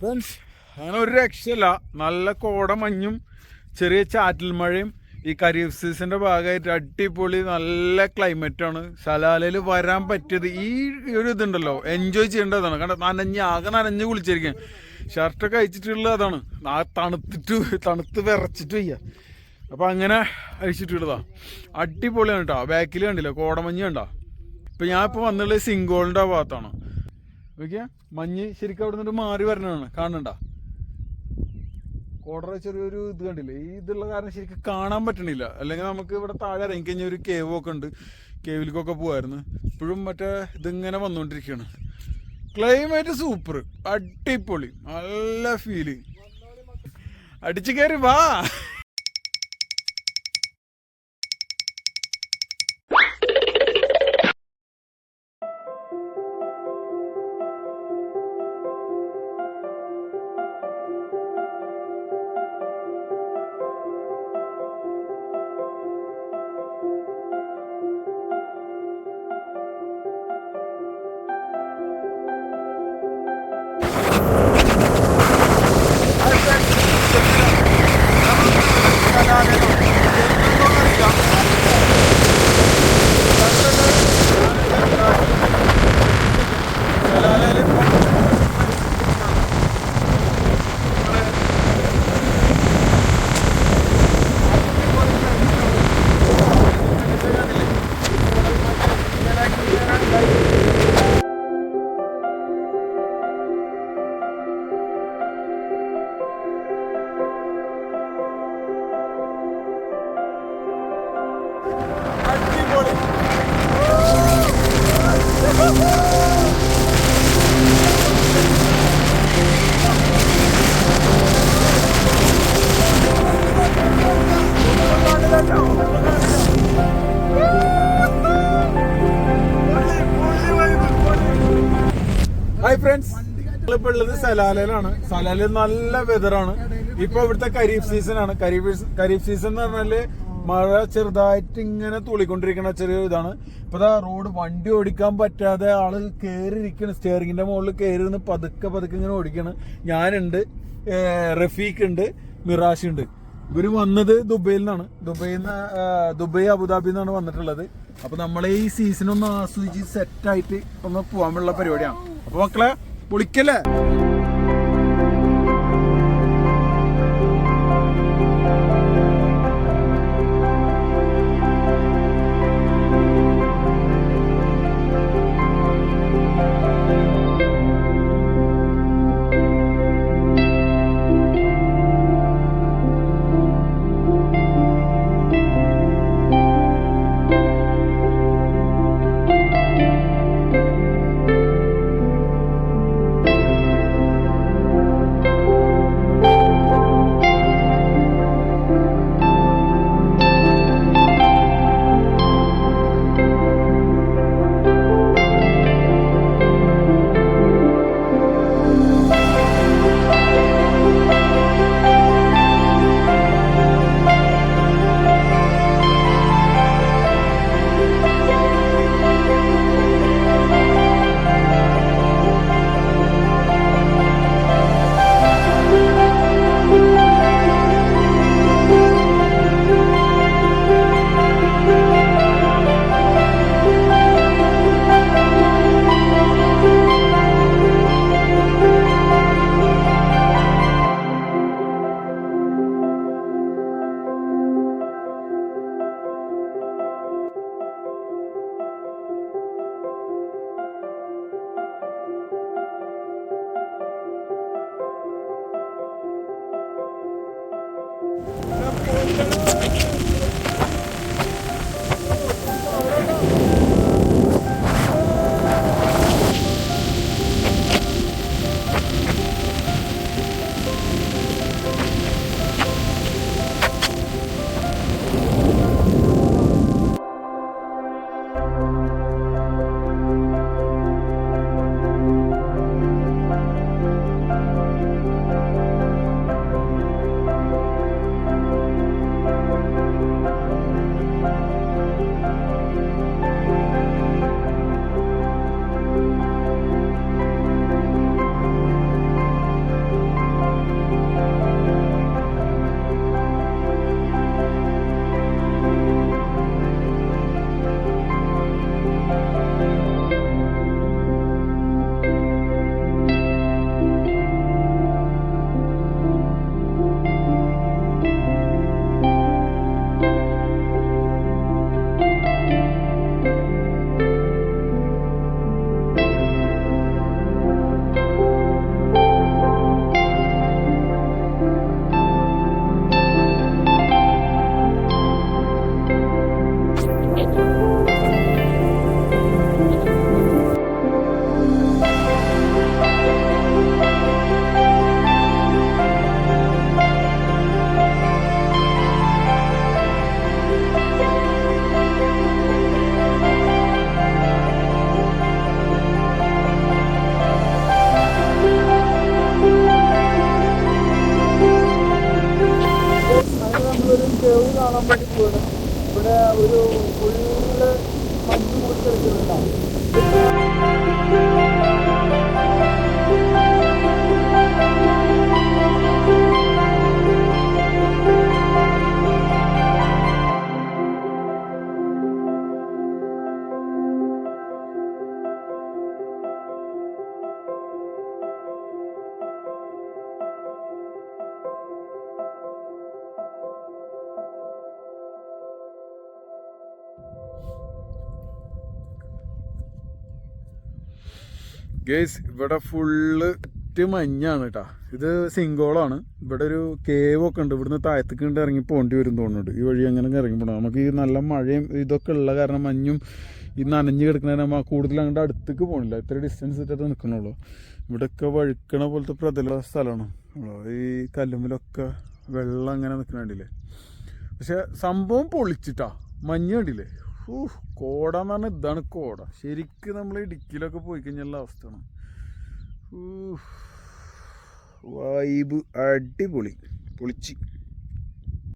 Friends, അങ്ങനെ ഒരു രക്ഷയില്ല. നല്ല കോടമഞ്ഞും ചെറിയ ചാറ്റൽ മഴയും ഈ ഖരീഫ് സീസണിൻ്റെ ഭാഗമായിട്ട് അടിപൊളി നല്ല ക്ലൈമറ്റാണ്. സലാലയിൽ വരാൻ പറ്റിയത് ഈ ഒരു ഇതുണ്ടല്ലോ, എൻജോയ് ചെയ്യേണ്ടതാണ്. കാരണം ആകെ നനഞ്ഞ് കുളിച്ചിരിക്കാൻ ഷർട്ടൊക്കെ അയച്ചിട്ടുള്ളത് അതാണ്. ആ തണുത്ത് വിറച്ചിട്ട് വയ്യ. അപ്പം അങ്ങനെ അയച്ചിട്ടുള്ളതാണ്. അടിപൊളിയാണ് കേട്ടോ. ബാക്കിൽ കണ്ടില്ല കോടമഞ്ഞ് കണ്ടോ. ഇപ്പം ഞാൻ ഇപ്പോൾ വന്നുള്ളത് സിംഗോളിൻ്റെ ആ ഭാഗത്താണ്. ഓക്കെ, മഞ്ഞ് ശരിക്കും അവിടെ നിന്നിട്ട് മാറി വരണതാണ്. കാണണ്ട, കോടറ ചെറിയൊരു ഇത് കണ്ടില്ലേ. ഈ ഇതുള്ള കാരണം ശരിക്കും കാണാൻ പറ്റണില്ല. അല്ലെങ്കിൽ നമുക്ക് ഇവിടെ താഴെ ഇറങ്ങി കഴിഞ്ഞാൽ ഒരു കേവൊക്കെ ഉണ്ട്, കേവിലേക്കൊക്കെ പോകുമായിരുന്നു. ഇപ്പോഴും മറ്റേ ഇതിങ്ങനെ വന്നുകൊണ്ടിരിക്കുകയാണ്. ക്ലൈമറ്റ് സൂപ്പർ, അടിപൊളി, നല്ല ഫീല്. അടിച്ചു കയറി വാ. ഹായ് ഫ്രണ്ട്സ്, ഇപ്പോൾ ഉള്ളത് സലാലയിലാണ്. സലാലയിൽ നല്ല വെതറാണ്. ഇപ്പൊ ഇവിടുത്തെ ഖരീഫ് സീസൺ ആണ്. ഖരീഫ് സീസൺ എന്ന് പറഞ്ഞാല് മഴ ചെറുതായിട്ട് ഇങ്ങനെ തുള്ളിക്കൊണ്ടിരിക്കുന്ന ചെറിയ ഇതാണ്. ഇപ്പൊ റോഡ് വണ്ടി ഓടിക്കാൻ പറ്റാതെ ആള് കയറിയിരിക്കണം. സ്റ്റിയറിംഗിന്റെ മുകളിൽ കയറി നിന്ന് പതുക്കെ ഇങ്ങനെ ഓടിക്കണം. ഞാനുണ്ട്, റഫീഖ് ഉണ്ട്, മിറാഷ് ഉണ്ട്. ഇവര് വന്നത് ദുബൈയിൽ നിന്നാണ്. ദുബൈ അബുദാബി നിന്നാണ് വന്നിട്ടുള്ളത്. അപ്പൊ നമ്മളെ ഈ സീസൺ ഒന്ന് ആസ്വദിച്ച് സെറ്റായിട്ട് ഒന്ന് പോകാനുള്ള പരിപാടിയാണ്. അപ്പൊ മക്കളെ പൊളിക്കല്ലേ. കാണാൻ വേണ്ടി പോകണം. ഇവിടെ ഒരു ഫുള്ള് മഞ്ഞ് മൂടി കളിക്കുന്നുണ്ടാവും. ഗേസ് ഇവിടെ ഫുള്ള് മഞ്ഞാണ് കേട്ടാ. ഇത് സിങ്കോളാണ്. ഇവിടെ ഒരു കേവ് ഒക്കെ ഉണ്ട്. ഇവിടുന്ന് താഴത്തേക്ക് കൊണ്ട് ഇറങ്ങി പോകേണ്ടി വരും തോന്നുന്നുണ്ട്. ഈ വഴി അങ്ങനെ ഇറങ്ങി പോകണം. നമുക്ക് ഈ നല്ല മഴയും ഇതൊക്കെ ഉള്ള കാരണം മഞ്ഞും ഈ നനഞ്ഞ് കിടക്കുന്ന കൂടുതൽ അങ്ങോട്ട് അടുത്തേക്ക് പോകണില്ല. ഇത്ര ഡിസ്റ്റൻസ് ഇട്ടിട്ട് നിൽക്കണുള്ളൂ. ഇവിടെയൊക്കെ വഴുക്കണ പോലത്തെ പ്രതല സ്ഥലമാണ്. ഈ കല്ലുമ്പിലൊക്കെ വെള്ളം അങ്ങനെ നിൽക്കണില്ലേ. പക്ഷെ സംഭവം പൊളിച്ചിട്ടാ. മഞ്ഞ് കണ്ടില്ലേ. കോടാന്ന് പറഞ്ഞാൽ ഇതാണ് കോട. ശരിക്കും നമ്മൾ ഇടുക്കിയിലൊക്കെ പോയി കഴിഞ്ഞുള്ള അവസ്ഥയാണ്. വൈബ് അടിപൊളി പൊളിച്ച്.